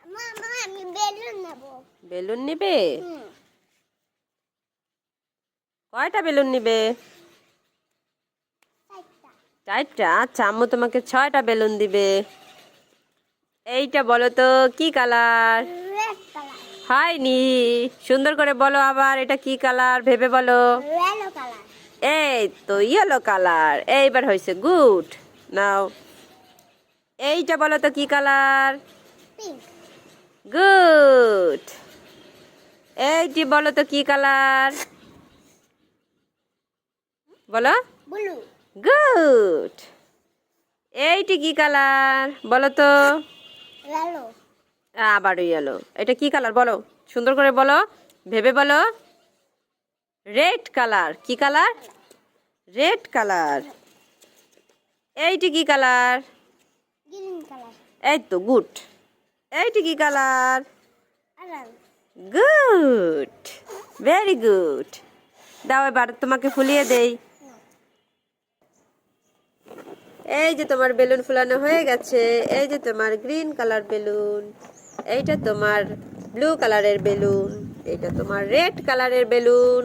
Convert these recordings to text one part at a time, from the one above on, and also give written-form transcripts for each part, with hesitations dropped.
আমি বেলুন নেব। বেলুন নিবে? কয়টা বেলুন নিবে? চারটা? আচ্ছা, আম্মু তোমাকে 6টা বেলুন দিবে। এইটা বলো তো কি কালার? Red colour. হয়নি, সুন্দর করে বলো আবার, এটা কি কালার ভেবে বলো। Yellow colour. এই তো ইয়েলো কালার, এইবার হয়েছে, গুড। নাও এইটা বলো তো কি কালার? পিঙ্ক। গুড। এইটি বলো তো কি কালার? বলো। ব্লু। গুড। এইটি কি কালার বলো তো? ইয়েলো। আবার ইয়েলো। এটা কি কালার বলো, সুন্দর করে বলো, ভেবে বলো। Red colour. কি কালার? Red colour. এইটি কি কালার? Green colour. এই তো গুড। এইটি কি colour? Orange. Good, very good. দাও এবার তোমাকে ফুলিয়ে দেই। এই যে তোমার বেলুন ফুলানো হয়ে গেছে। এই যে তোমার গ্রিন কালার বেলুন, এইটা তোমার ব্লু কালারের বেলুন, এইটা তোমার রেড কালারের বেলুন,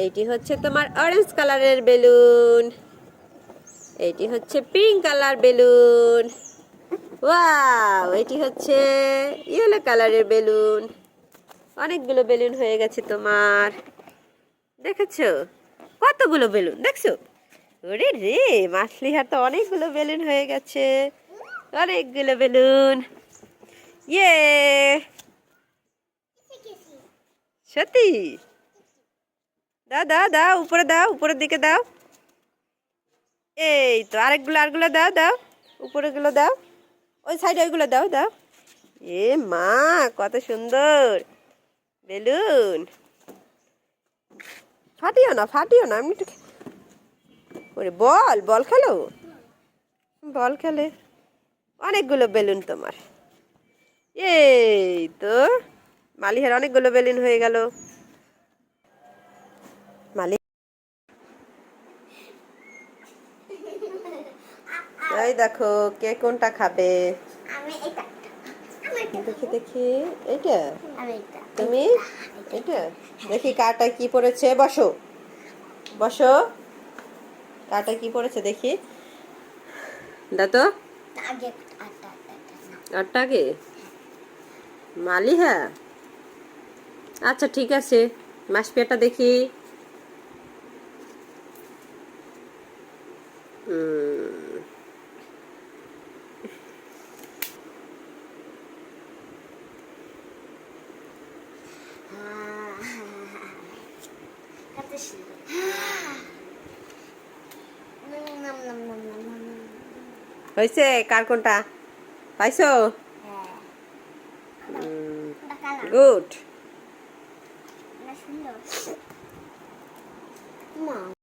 এইটি হচ্ছে তোমার অরেঞ্জ কালারের বেলুন, এইটি হচ্ছে পিঙ্ক কালার বেলুন, ওয়াও, এটি হচ্ছে ইয়েলো কালারের বেলুন। অনেকগুলো বেলুন হয়ে গেছে তোমার, দেখেছো কতগুলো বেলুন দেখছো? ওরে রে, মাছলিহার তো অনেকগুলো বেলুন হয়ে গেছে, অনেকগুলো বেলুন। ইয়ে, সত্যি? দাও দাও দাও, উপরে দাও, উপরের দিকে দাও। এই তো আরেকগুলো দাও দাও, উপরেগুলো দাও, ওই সাইডে ওইগুলো দাও দাও। এ মা, কত সুন্দর বেলুন। ফাটিও না, ফাটিও না, আমি একটু ওরে বল, বল খেলো, বল খেলে। অনেকগুলো বেলুন তোমার। এই তো মালিহার অনেকগুলো বেলুন হয়ে গেল। মালি, এই দেখো কে কোনটা খাবে। আমি এটা। দেখি দেখি, এইটা আমি এটা। তুমি, এটা দেখি কাটা কি পড়েছে। বসো বসো, কাটা কি পড়েছে দেখি, দাও তো। আগে আটটাকে মালিহা, আচ্ছা ঠিক আছে, মাসপিয়াটা দেখি। কত সুন্দর। নাম নাম নাম নাম নাম। হয়েছে? কার কোনটা পাইছো? হ্যাঁ। কালার। গুড। সুন্দর। মা